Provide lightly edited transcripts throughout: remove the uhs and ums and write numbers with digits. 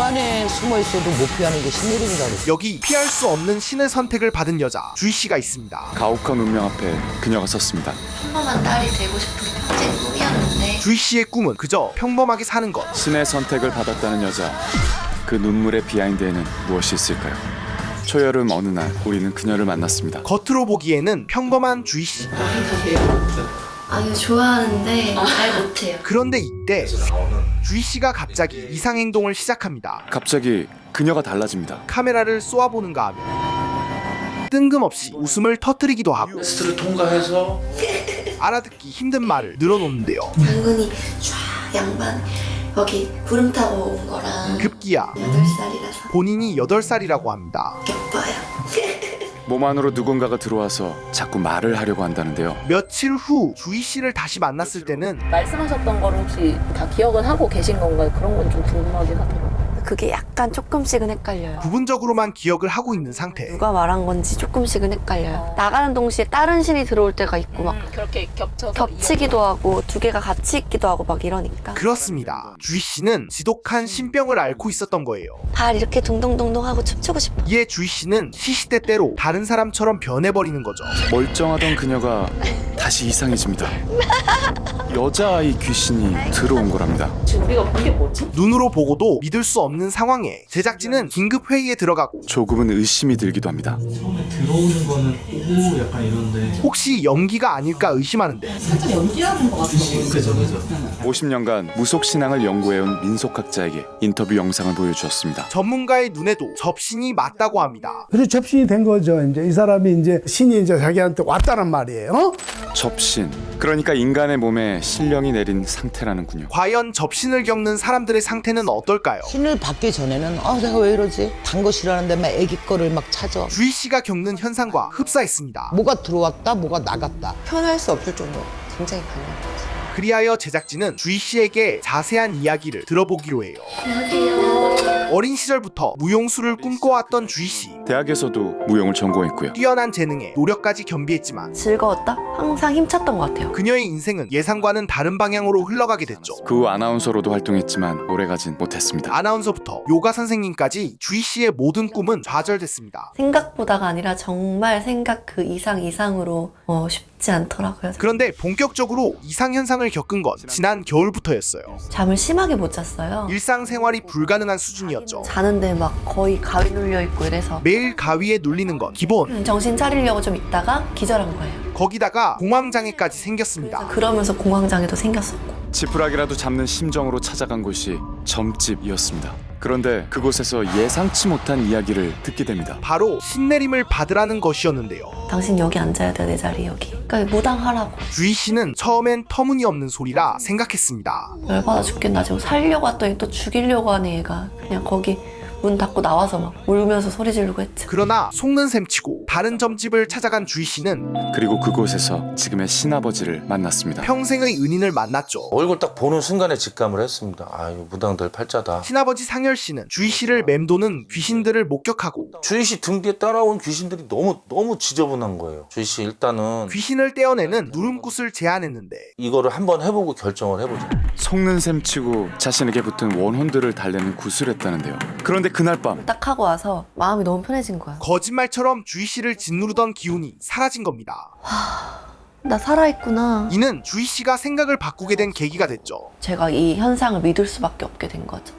안에 숨어 있어도 못 피하는 게 신내림이라 그랬어. 여기 피할 수 없는 신의 선택을 받은 여자 주희 씨가 있습니다. 가혹한 운명 앞에 그녀가 섰습니다. 평범한 딸이 되고 싶은 게 평생 꿈이었는데 주희 씨의 꿈은 그저 평범하게 사는 것. 신의 선택을 받았다는 여자. 그 눈물의 비하인드에는 무엇이 있을까요? 초여름 어느 날 우리는 그녀를 만났습니다. 겉으로 보기에는 평범한 주희 씨. 아유 좋아하는데 잘 못해요. 그런데 이때 주희 씨가 갑자기 이상 행동을 시작합니다. 갑자기 그녀가 달라집니다. 카메라를 쏘아보는가 하며 뜬금없이 웃음을 터뜨리기도 하고 테스트를 통과해서 알아듣기 힘든 말을 늘어놓는데요. 장군이 쫙 양반 여기 구름 타고 온 거랑 급기야 8살이라서 본인이 8살이라고 합니다. 예뻐요. 몸 안으로 누군가가 들어와서 자꾸 말을 하려고 한다는데요. 며칠 후 주희 씨를 다시 만났을 때는 말씀하셨던 거를 혹시 다 기억은 하고 계신 건가요? 그런 건 좀 궁금하긴 하더라고요. 그게 약간 조금씩은 헷갈려요. 부분적으로만 기억을 하고 있는 상태. 누가 말한 건지 조금씩은 헷갈려요. 나가는 동시에 다른 신이 들어올 때가 있고 막 그렇게 겹쳐서 겹치기도 하고 두 개가 같이 있기도 하고 막 이러니까 그렇습니다. 주희 씨는 지독한 신병을 앓고 있었던 거예요. 발 이렇게 동동동동 하고 춤추고 싶어. 이에 주희 씨는 시시때때로 다른 사람처럼 변해버리는 거죠. 멀쩡하던 그녀가 다시 이상해집니다. 여자아이 귀신이 들어온 거랍니다. 지금 우리가 본 게 뭐지? 눈으로 보고도 믿을 수 없는 상황에 제작진은 긴급 회의에 들어가고 조금은 의심이 들기도 합니다. 처음에 들어오는 거는 오 약간 이런데 혹시 연기가 아닐까 의심하는데 살짝 연기하는 것 같아요. 그죠 50년간 무속 신앙을 연구해온 민속학자에게 인터뷰 영상을 보여주었습니다. 전문가의 눈에도 접신이 맞다고 합니다. 그래서 접신이 된 거죠. 이제 이 사람이 이제 신이 이제 자기한테 왔다는 말이에요. 어? 접신, 그러니까 인간의 몸에 신령이 내린 상태라는군요. 과연 접신을 겪는 사람들의 상태는 어떨까요? 신을 받기 전에는 내가 왜 이러지? 단 거 싫어하는데 막 애기 거를 막 찾아. 주희 씨가 겪는 현상과 흡사했습니다. 뭐가 들어왔다, 뭐가 나갔다. 표현할 수 없을 정도로 굉장히 강한 거지. 그리하여 제작진은 주희 씨에게 자세한 이야기를 들어보기로 해요. 어린 시절부터 무용수를 꿈꿔왔던 주희 씨. 대학에서도 무용을 전공했고요. 뛰어난 재능에 노력까지 겸비했지만 즐거웠다? 항상 힘찼던 것 같아요. 그녀의 인생은 예상과는 다른 방향으로 흘러가게 됐죠. 그 후 아나운서로도 활동했지만 오래가진 못했습니다. 아나운서부터 요가 선생님까지 주희 씨의 모든 꿈은 좌절됐습니다. 생각보다가 아니라 정말 생각 그 이상으로 쉽지 않더라고요. 그런데 본격적으로 이상 현상을 겪은 건 지난 겨울부터였어요. 잠을 심하게 못 잤어요. 일상생활이 불가능한 수준이었죠. 자는데 막 거의 가위 눌려 있고 이래서 매일 가위에 눌리는 건 기본. 정신 차리려고 좀 있다가 기절한 거예요. 거기다가 공황장애까지 생겼습니다. 그러면서 공황장애도 생겼었고. 지푸라기라도 잡는 심정으로 찾아간 곳이 점집이었습니다. 그런데 그곳에서 예상치 못한 이야기를 듣게 됩니다. 바로 신내림을 받으라는 것이었는데요. 당신 여기 앉아야 돼, 내 자리 여기. 그러니까 무당하라고. 주희 씨는 처음엔 터무니없는 소리라 생각했습니다. 열받아 죽겠나. 지금 살려고 왔더니 또 죽이려고 하네 얘가. 그냥 거기 문 닫고 나와서 막 울면서 소리 지르고 했지. 그러나 속는 셈치고 다른 점집을 찾아간 주희 씨는 그리고 그곳에서 지금의 신아버지를 만났습니다. 평생의 은인을 만났죠. 얼굴 딱 보는 순간에 직감을 했습니다. 아유 무당들 팔자다. 친아버지 상열 씨는 주희 씨를 맴도는 귀신들을 목격하고 주희 씨 등 뒤에 따라온 귀신들이 너무 지저분한 거예요. 주희 씨 일단은 귀신을 떼어내는 누름굿을 제안했는데 이거를 한번 해보고 결정을 해보자. 속는 셈치고 자신에게 붙은 원혼들을 달래는 구술했다는데요. 그런데 그날 밤 딱 하고 와서 마음이 너무 편해진 거야. 거짓말처럼 주희 씨를 짓누르던 기운이 사라진 겁니다. 나 살아있구나. 이는 주희 씨가 생각을 바꾸게 된 계기가 됐죠. 제가 이 현상을 믿을 수밖에 없게 된 거죠.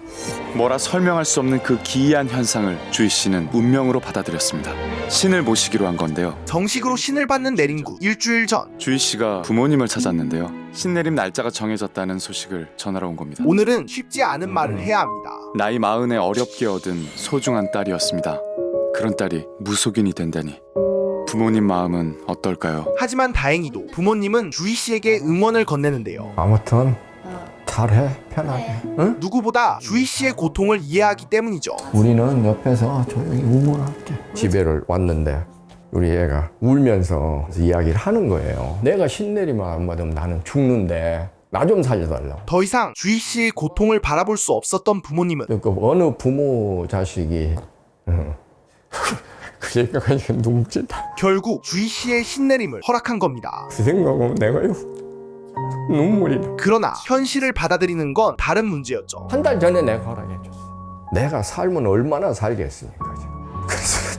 뭐라 설명할 수 없는 그 기이한 현상을 주희 씨는 운명으로 받아들였습니다. 신을 모시기로 한 건데요. 정식으로 신을 받는 내림구 일주일 전 주희 씨가 부모님을 찾았는데요. 신내림 날짜가 정해졌다는 소식을 전하러 온 겁니다. 오늘은 쉽지 않은 말을 해야 합니다. 나이 40에 어렵게 얻은 소중한 딸이었습니다. 그런 딸이 무속인이 된다니. 부모님 마음은 어떨까요? 하지만 다행히도 부모님은 주희 씨에게 응원을 건네는데요. 아무튼 잘해 편하게. 응? 누구보다 주희 씨의 고통을 이해하기 때문이죠. 우리는 옆에서 조용히 응원할게. 집에를 왔는데 우리 애가 울면서 이야기를 하는 거예요. 내가 신내리만 안 받으면 나는 죽는데 나 좀 살려달라고. 더 이상 주희 씨의 고통을 바라볼 수 없었던 부모님은 그러니까 어느 부모 자식이 그 생각하니까 눈물이다. 결국 주희 씨의 신내림을 허락한 겁니다. 그 생각하면 내가요 눈물이 나. 그러나 현실을 받아들이는 건 다른 문제였죠. 한 달 전에 내가 허락해줬어. 내가 살면 얼마나 살겠습니까? 그래서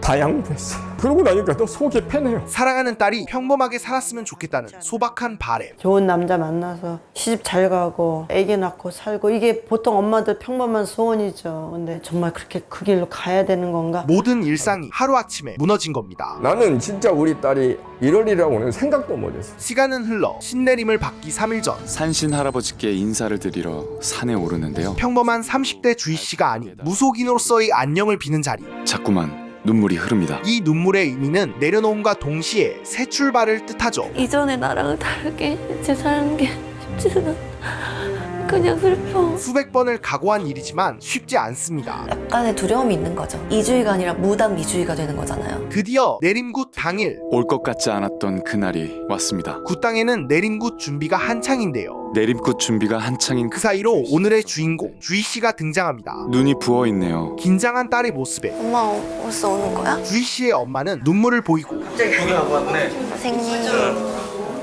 다 양보했어요. 그러고 나니까 또 속이 편해요. 사랑하는 딸이 평범하게 살았으면 좋겠다는 소박한 바람. 좋은 남자 만나서 시집 잘 가고 애기 낳고 살고 이게 보통 엄마들 평범한 소원이죠. 근데 정말 그렇게 그 길로 가야 되는 건가? 모든 일상이 하루아침에 무너진 겁니다. 나는 진짜 우리 딸이 이러리라고는 생각도 못했어. 시간은 흘러 신내림을 받기 3일 전 산신 할아버지께 인사를 드리러 산에 오르는데요. 평범한 30대 주희 씨가 아닌 무속인으로서의 안녕을 비는 자리. 자꾸만 눈물이 흐릅니다. 이 눈물의 의미는 내려놓음과 동시에 새 출발을 뜻하죠. 이전에 나랑은 다르게 이제 사는 게 쉽지는 않아. 그냥 슬퍼. 수백 번을 각오한 일이지만 쉽지 않습니다. 약간의 두려움이 있는 거죠. 이주의가 아니라 무당 미주의가 되는 거잖아요. 드디어 내림굿 당일, 올 것 같지 않았던 그날이 왔습니다. 굿당에는 내림굿 준비가 한창인데요. 내림굿 준비가 한창인 그 사이로 오늘의 주인공 주희 씨가 등장합니다. 눈이 부어 있네요. 긴장한 딸의 모습에 엄마 벌써 오는 거야? 주희 씨의 엄마는 눈물을 보이고 선생님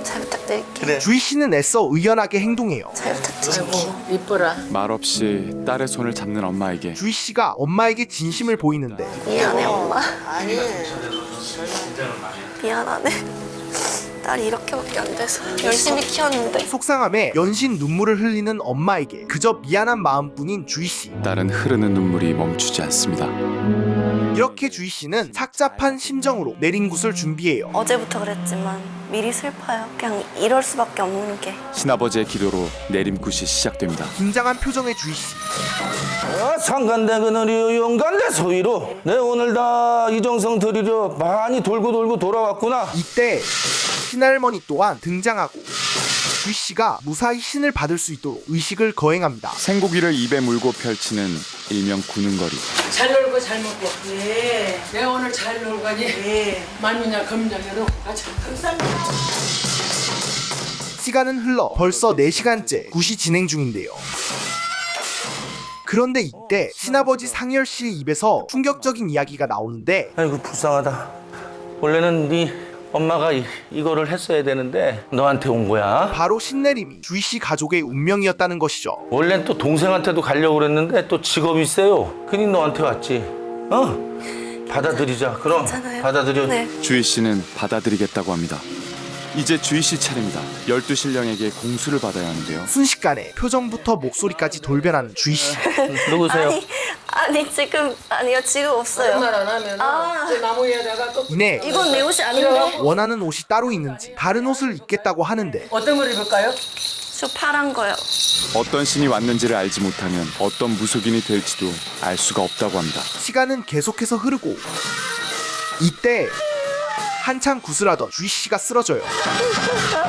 잘 부탁드릴게요. 주희 씨는 애써 의연하게 행동해요. 잘 부탁드릴게요. 이뻐라. 말없이 딸의 손을 잡는 엄마에게 주희 씨가 엄마에게 진심을 보이는데 미안해 엄마. 미안하네. 딸이 이렇게밖에 안 돼서 열심히 키웠는데. 속상함에 연신 눈물을 흘리는 엄마에게 그저 미안한 마음뿐인 주희 씨. 딸은 흐르는 눈물이 멈추지 않습니다. 이렇게 주희 씨는 착잡한 심정으로 내림굿을 준비해요. 어제부터 그랬지만 미리 슬퍼요. 그냥 이럴 수밖에 없는 게. 신아버지의 기도로 내림굿이 시작됩니다. 긴장한 표정의 주희 씨. 상간대 그늘이 용간대 소위로 내 오늘 다 이정성 드리려 많이 돌고 돌아왔구나. 이때 신할머니 또한 등장하고 주희 씨가 무사히 신을 받을 수 있도록 의식을 거행합니다. 생고기를 입에 물고 펼치는 일명 구는거리. 잘 놀고 잘 먹고. 예. 내가 오늘 잘 놀고 가니. 예. 만미냐 금년으로 가자. 감사합니다. 시간은 흘러 벌써 4시간째 굿이 진행 중인데요. 그런데 이때 신아버지 상열 씨의 입에서 충격적인 이야기가 나오는데 아이고 불쌍하다. 원래는 네 엄마가 이거를 했어야 되는데 너한테 온 거야. 바로 신내림이 주희 씨 가족의 운명이었다는 것이죠. 원래는 또 동생한테도 가려고 그랬는데 또 직업이 세요. 그니 너한테 왔지. 받아들이자. 그럼 괜찮아요. 받아들여. 네. 주희 씨는 받아들이겠다고 합니다. 이제 주희 씨 차례입니다. 12신령에게 공수를 받아야 하는데요. 순식간에 표정부터 목소리까지 돌변하는 주희 씨. 누구세요? 아니 지금 아니요 지금 없어요. 말 안 하면 저 나무에다가 또 이내 이건 내 옷이 아닌데. 원하는 옷이 따로 있는지 다른 옷을 입겠다고 하는데 어떤 걸 입을까요? 저 파란 거요. 어떤 신이 왔는지를 알지 못하면 어떤 무속인이 될지도 알 수가 없다고 합니다. 시간은 계속해서 흐르고 이때 한창 구슬하던 주희 씨가 쓰러져요.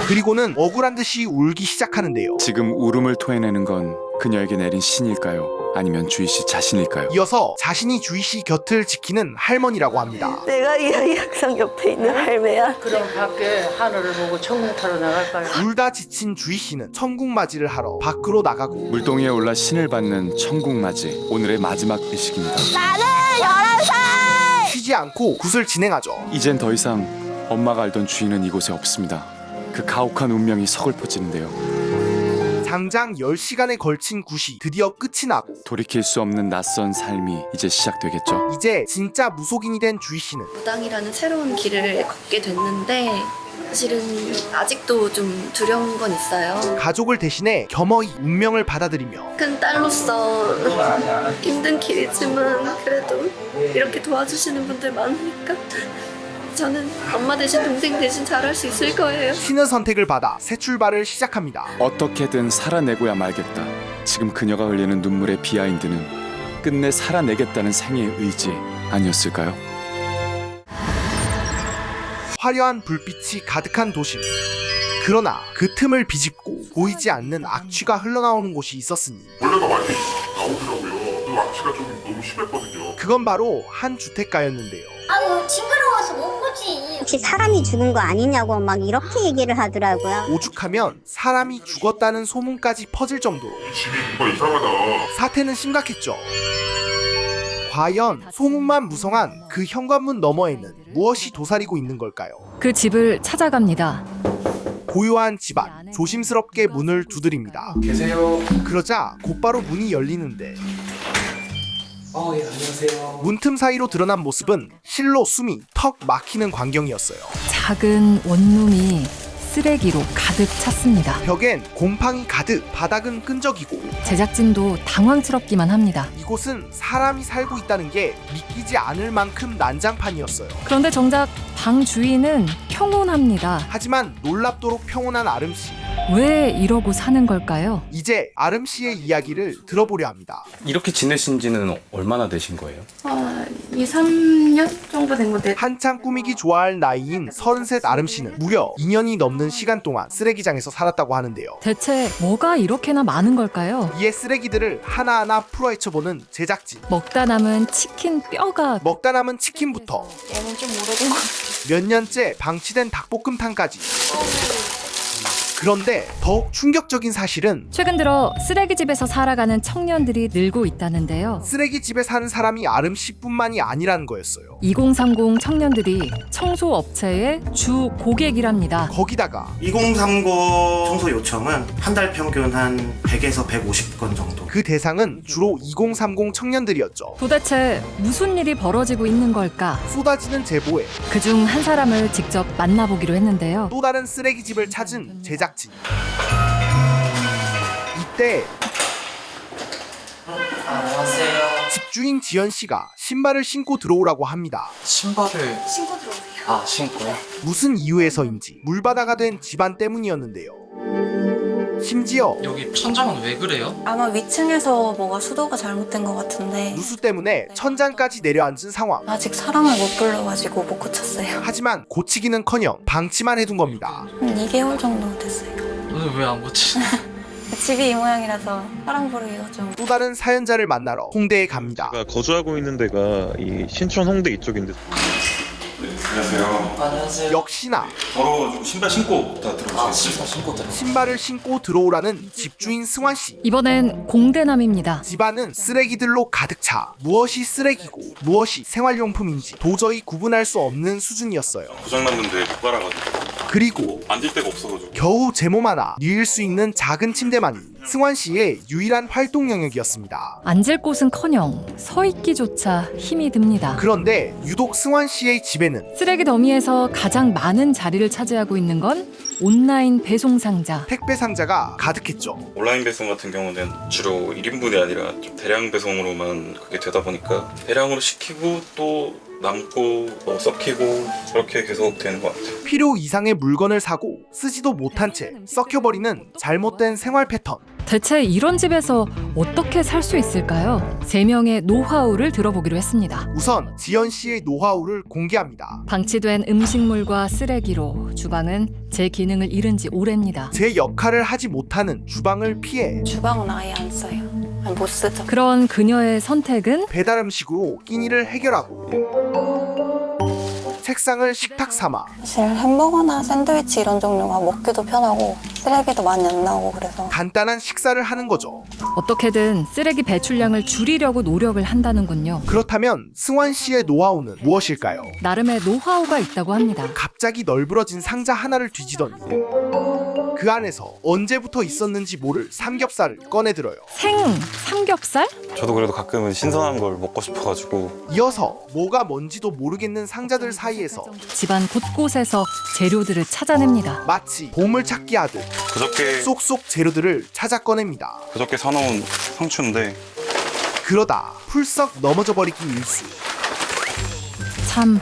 그리고는 억울한 듯이 울기 시작하는데요. 지금 울음을 토해내는 건 그녀에게 내린 신일까요? 아니면 주희 씨 자신일까요? 이어서 자신이 주희 씨 곁을 지키는 할머니라고 합니다. 내가 이 아이 항상 옆에 있는 할매야. 그럼 밖에 하늘을 보고 천국 타러 나갈까요? 울다 지친 주희 씨는 천국맞이를 하러 밖으로 나가고 물동이에 올라 신을 받는 천국맞이, 오늘의 마지막 의식입니다. 나는 11살. 쉬지 않고 굿을 진행하죠. 이젠 더 이상 엄마가 알던 주인은 이곳에 없습니다. 그 가혹한 운명이 서글퍼지는데요. 장장 10시간에 걸친 굿이 드디어 끝이 나고 돌이킬 수 없는 낯선 삶이 이제 시작되겠죠. 이제 진짜 무속인이 된 주희 씨는 무당이라는 새로운 길을 걷게 됐는데 사실은 아직도 좀 두려운 건 있어요. 가족을 대신해 겸허히 운명을 받아들이며 큰 딸로서 힘든 길이지만 그래도 이렇게 도와주시는 분들 많으니까 저는 엄마 대신 동생 대신 잘할 수 있을 거예요. 신의 선택을 받아 새 출발을 시작합니다. 어떻게든 살아내고야 말겠다. 지금 그녀가 흘리는 눈물의 비하인드는 끝내 살아내겠다는 생의 의지 아니었을까요? 화려한 불빛이 가득한 도심. 그러나 그 틈을 비집고 보이지 않는 악취가 흘러나오는 곳이 있었으니 원래가 많이 나오더라고요. 그 악취가 좀 너무 심했거든요. 그건 바로 한 주택가였는데요. 아유 징그러워서 못 보지. 혹시 사람이 죽은 거 아니냐고 막 이렇게 얘기를 하더라고요. 오죽하면 사람이 죽었다는 소문까지 퍼질 정도로 집이 뭔가 이상하다. 사태는 심각했죠. 과연 소문만 무성한 그 현관문 너머에는 무엇이 도사리고 있는 걸까요? 그 집을 찾아갑니다. 고요한 집안, 조심스럽게 문을 두드립니다. 계세요. 그러자 곧바로 문이 열리는데 예, 안녕하세요. 문틈 사이로 드러난 모습은 실로 숨이 턱 막히는 광경이었어요. 작은 원룸이 쓰레기로 가득 찼습니다. 벽엔 곰팡이 가득, 바닥은 끈적이고 제작진도 당황스럽기만 합니다. 이곳은 사람이 살고 있다는 게 믿기지 않을 만큼 난장판이었어요. 그런데 정작 방 주인은 평온합니다. 하지만 놀랍도록 평온한 아름 씨. 왜 이러고 사는 걸까요? 이제 아름 씨의 이야기를 들어보려 합니다. 이렇게 지내신 지는 얼마나 되신 거예요? 2, 3년 정도 된 건데 한창 꾸미기 좋아할 나이인 33 아름 씨는 무려 2년이 넘는 시간 동안 쓰레기장에서 살았다고 하는데요. 대체 뭐가 이렇게나 많은 걸까요? 이에 쓰레기들을 하나하나 풀어헤쳐보는 제작진. 먹다 남은 치킨 뼈가 먹다 남은 치킨부터 얘는 좀 모르는 것 같아. 몇 년째 방치된 닭볶음탕까지. 그런데 더욱 충격적인 사실은 최근 들어 쓰레기집에서 살아가는 청년들이 늘고 있다는데요. 쓰레기집에 사는 사람이 아름 씨뿐만이 아니라는 거였어요. 2030 청년들이 청소업체의 주 고객이랍니다. 거기다가 2030 청소 요청은 한 달 평균 한 100에서 150건 정도. 그 대상은 주로 2030 청년들이었죠. 도대체 무슨 일이 벌어지고 있는 걸까? 쏟아지는 제보에 그중 한 사람을 직접 만나보기로 했는데요. 또 다른 쓰레기집을 찾은 제작진. 이때 안녕하세요. 집주인 지연 씨가 신발을 신고 들어오라고 합니다. 신발을 신고 들어오세요. 아 신고요? 무슨 이유에서인지 물바다가 된 집안 때문이었는데요. 심지어 여기 천장은 왜 그래요? 아마 위층에서 뭐가 수도가 잘못된 것 같은데 누수 때문에 천장까지 내려앉은 상황. 아직 사람을 못 불러가지고 못 고쳤어요. 하지만 고치기는커녕 방치만 해둔 겁니다. 한 2개월 정도 됐어요. 오늘 왜 안 고치? 집이 이 모양이라서 사람 부르기가 좀. 또 다른 사연자를 만나러 홍대에 갑니다. 제가 거주하고 있는 데가 이 신촌 홍대 이쪽인데. 안녕하세요. 안녕하세요. 역시나 더러워가지고 신발 신고 다 들어오세요. 신고 들어. 신발을 신고 들어오라는 집주인 승환 씨. 이번엔 공대남입니다. 집안은 쓰레기들로 가득 차 무엇이 쓰레기고 무엇이 생활용품인지 도저히 구분할 수 없는 수준이었어요. 고장났는데 못 갈아가지고. 그리고 앉을 데가 없어가지고. 겨우 제 몸 하나 누일 수 있는 작은 침대만이 승환 씨의 유일한 활동 영역이었습니다. 앉을 곳은커녕 서 있기조차 힘이 듭니다. 그런데 유독 승환 씨의 집에는 쓰레기 더미에서 가장 많은 자리를 차지하고 있는 건 온라인 배송 상자. 택배 상자가 가득했죠. 온라인 배송 같은 경우는 주로 1인분이 아니라 좀 대량 배송으로만 그게 되다 보니까 대량으로 시키고 또 남고 썩히고 그렇게 계속 되는 것 같아요. 필요 이상의 물건을 사고 쓰지도 못한 채 썩혀버리는 잘못된 생활 패턴. 대체 이런 집에서 어떻게 살 수 있을까요? 3명의 노하우를 들어보기로 했습니다. 우선 지연 씨의 노하우를 공개합니다. 방치된 음식물과 쓰레기로 주방은 제 기능을 잃은 지 오래입니다. 제 역할을 하지 못하는 주방을 피해 주방은 아예 안 써요. 아니, 못 쓰죠. 그런 그녀의 선택은 배달 음식으로 끼니를 해결하고 책상을 식탁 삼아 사실 햄버거나 샌드위치 이런 종류가 먹기도 편하고 쓰레기도 많이 안 나오고 그래서 간단한 식사를 하는 거죠. 어떻게든 쓰레기 배출량을 줄이려고 노력을 한다는군요. 그렇다면 승환 씨의 노하우는 무엇일까요? 나름의 노하우가 있다고 합니다. 갑자기 널브러진 상자 하나를 뒤지더니 그 안에서 언제부터 있었는지 모를 삼겹살을 꺼내들어요. 생 삼겹살? 저도 그래도 가끔은 신선한 걸 먹고 싶어가지고. 이어서 뭐가 뭔지도 모르겠는 상자들 사이에서 집안 곳곳에서 재료들을 찾아냅니다. 마치 보물찾기 하듯 그저께 쏙쏙 재료들을 찾아 꺼냅니다. 그저께 사놓은 상추인데 그러다 풀썩 넘어져 버리기 일쑤. 참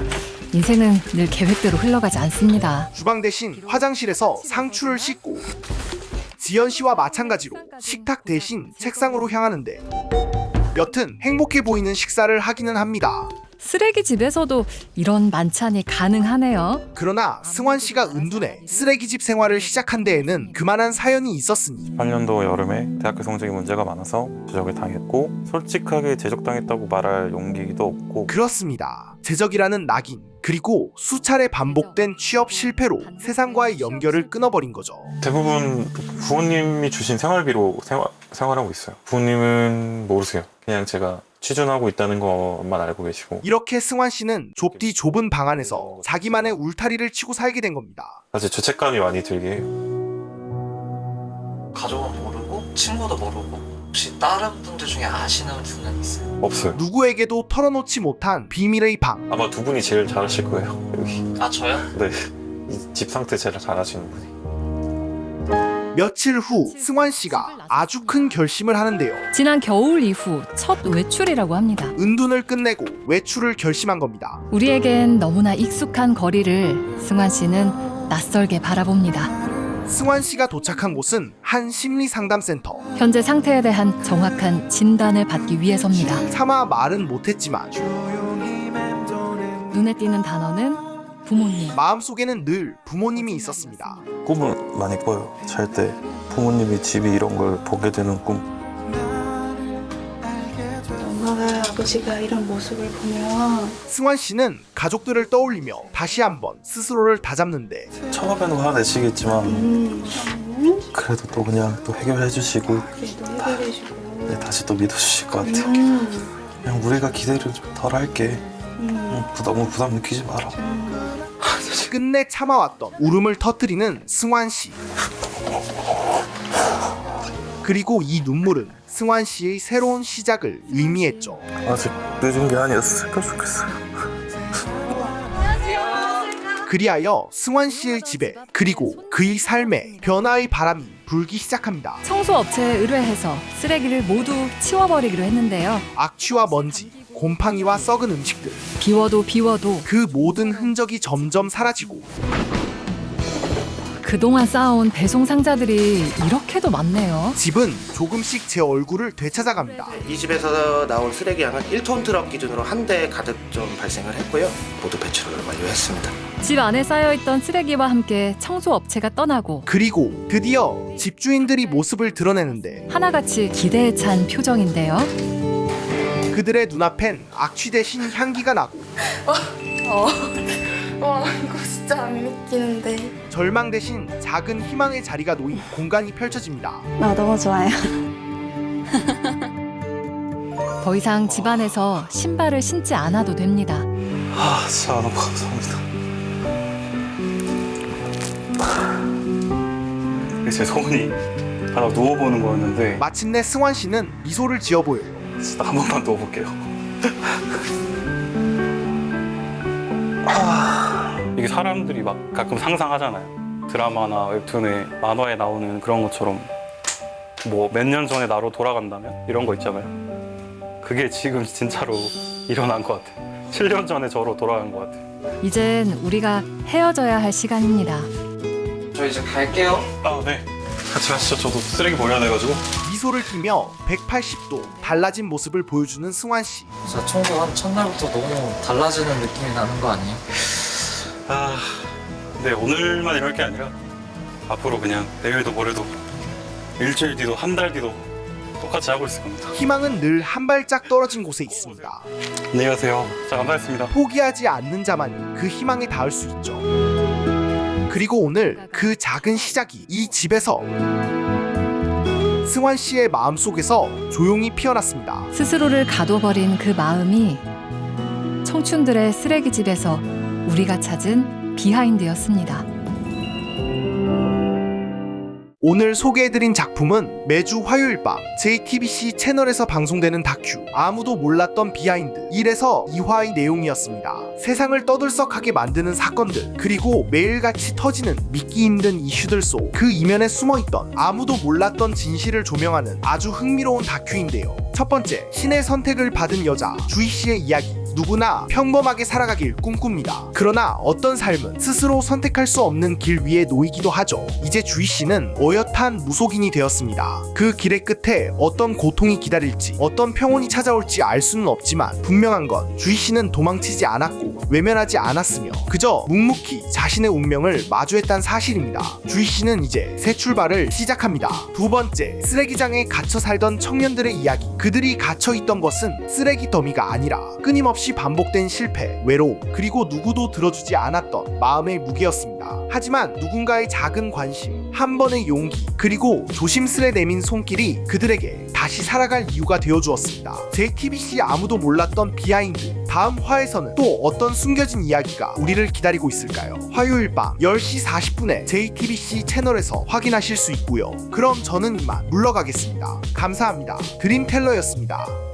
인생은 늘 계획대로 흘러가지 않습니다. 주방 대신 화장실에서 상추를 씻고 지연 씨와 마찬가지로 식탁 대신 책상으로 향하는데 여튼 행복해 보이는 식사를 하기는 합니다. 쓰레기집에서도 이런 만찬이 가능하네요. 그러나 승환 씨가 은둔해 쓰레기집 생활을 시작한 데에는 그만한 사연이 있었으니 8년도 여름에 대학교 성적이 문제가 많아서 제적을 당했고 솔직하게 제적당했다고 말할 용기도 없고. 그렇습니다. 제적이라는 낙인 그리고 수차례 반복된 취업 실패로 세상과의 연결을 끊어버린 거죠. 대부분 부모님이 주신 생활비로 생활하고 있어요. 부모님은 모르세요. 그냥 제가 취준하고 있다는 것만 알고 계시고. 이렇게 승환 씨는 좁디 좁은 방 안에서 자기만의 울타리를 치고 살게 된 겁니다. 사실 죄책감이 많이 들게 해요. 가족은 모르고 친구도 모르고 혹시 다른 분들 중에 아시는 분은 있어요? 없어요. 누구에게도 털어놓지 못한 비밀의 방. 아마 두 분이 제일 잘하실 거예요. 여기. 아 저요? 네. 이 집 상태 제일 잘하시는 분이. 며칠 후 승환 씨가 아주 큰 결심을 하는데요. 지난 겨울 이후 첫 외출이라고 합니다. 은둔을 끝내고 외출을 결심한 겁니다. 우리에겐 너무나 익숙한 거리를 승환 씨는 낯설게 바라봅니다. 승환 씨가 도착한 곳은 한 심리 상담센터. 현재 상태에 대한 정확한 진단을 받기 위해서입니다. 차마 말은 못했지만 눈에 띄는 단어는 부모님. 마음속에는 늘 부모님이 있었습니다. 꿈을 많이 꿔요. 잘 때 부모님이 집이 이런 걸 보게 되는 꿈. 엄마가 아버지가 이런 모습을 보면 승환 씨는 가족들을 떠올리며 다시 한번 스스로를 다잡는데 처음에는 화내시겠지만 그래도 또 그냥 또 해결해 주시고 네, 다시 또 믿어주실 것 같아요. 그냥 우리가 기대를 좀 덜 할게. 너무 부담 느끼지 마라. 끝내 참아왔던 울음을 터뜨리는 승환 씨. 그리고 이 눈물은 승환 씨의 새로운 시작을 의미했죠. 아직 늦은 게 아니었으니까 좋겠어요. 그리하여 승환 씨의 집에 그리고 그의 삶에 변화의 바람이 불기 시작합니다. 청소업체에 의뢰해서 쓰레기를 모두 치워버리기로 했는데요. 악취와 먼지, 곰팡이와 썩은 음식들. 비워도 그 모든 흔적이 점점 사라지고 그동안 쌓아온 배송 상자들이 이렇게도 많네요. 집은 조금씩 제 얼굴을 되찾아갑니다. 이 집에서 나온 쓰레기 양은 1톤 트럭 기준으로 한 대 가득 좀 발생을 했고요. 모두 배출을 완료했습니다. 집 안에 쌓여있던 쓰레기와 함께 청소업체가 떠나고 그리고 드디어 집주인들이 모습을 드러내는데 하나같이 기대에 찬 표정인데요. 그들의 눈앞엔 악취 대신 향기가 나고 와 이거 진짜 안 믿기는데. 절망 대신 작은 희망의 자리가 놓인 공간이 펼쳐집니다. 나 너무 좋아요. 더 이상 집안에서 신발을 신지 않아도 됩니다. 진짜 너무 감사합니다. 제 소원이 하나 누워보는 거였는데 마침내 승환 씨는 미소를 지어 보여요. 진짜 한 번만 누워볼게요. 이게 사람들이 막 가끔 상상하잖아요. 드라마나 웹툰에 만화에 나오는 그런 것처럼 뭐 몇 년 전에 나로 돌아간다면 이런 거 있잖아요. 그게 지금 진짜로 일어난 것 같아요. 7년 전에 저로 돌아간 것 같아요. 이젠 우리가 헤어져야 할 시간입니다. 저 이제 갈게요. 아 네. 같이 가시죠. 저도 쓰레기 버려야 돼가지고. 미소를 띠며 180도 달라진 모습을 보여주는 승환 씨. 진짜 청소한 첫날부터 너무 달라지는 느낌이 나는 거 아니에요? 네, 오늘만 이럴 게 아니라 앞으로 그냥 내일도 모레도 일주일 뒤도 한 달 뒤도 똑같이 하고 있을 겁니다. 희망은 늘 한 발짝 떨어진 곳에 있습니다. 안녕히 가세요. 자, 감사했습니다. 포기하지 않는 자만이 그 희망에 닿을 수 있죠. 그리고 오늘 그 작은 시작이 이 집에서 승환 씨의 마음속에서 조용히 피어났습니다. 스스로를 가둬버린 그 마음이 청춘들의 쓰레기집에서 우리가 찾은 비하인드였습니다. 오늘 소개해드린 작품은 매주 화요일 밤 JTBC 채널에서 방송되는 다큐 아무도 몰랐던 비하인드 1에서 2화의 내용이었습니다. 세상을 떠들썩하게 만드는 사건들 그리고 매일같이 터지는 믿기 힘든 이슈들 속 그 이면에 숨어있던 아무도 몰랐던 진실을 조명하는 아주 흥미로운 다큐인데요. 첫 번째, 신의 선택을 받은 여자 주희 씨의 이야기. 누구나 평범하게 살아가길 꿈꿉니다. 그러나 어떤 삶은 스스로 선택할 수 없는 길 위에 놓이기도 하죠. 이제 주희 씨는 어엿한 무속인이 되었습니다. 그 길의 끝에 어떤 고통이 기다릴지 어떤 평온이 찾아올지 알 수는 없지만 분명한 건 주희 씨는 도망치지 않았고 외면하지 않았으며 그저 묵묵히 자신의 운명을 마주했다는 사실입니다. 주희 씨는 이제 새 출발을 시작합니다. 두 번째, 쓰레기장에 갇혀 살던 청년들의 이야기. 그들이 갇혀 있던 것은 쓰레기 더미가 아니라 끊임없이 끊임없이 반복된 실패, 외로움, 그리고 누구도 들어주지 않았던 마음의 무게였습니다. 하지만 누군가의 작은 관심, 한 번의 용기, 그리고 조심스레 내민 손길이 그들에게 다시 살아갈 이유가 되어주었습니다. JTBC 아무도 몰랐던 비하인드, 다음 화에서는 또 어떤 숨겨진 이야기가 우리를 기다리고 있을까요? 화요일 밤 10시 40분에 JTBC 채널에서 확인하실 수 있고요. 그럼 저는 이만 물러가겠습니다. 감사합니다. 드림텔러였습니다.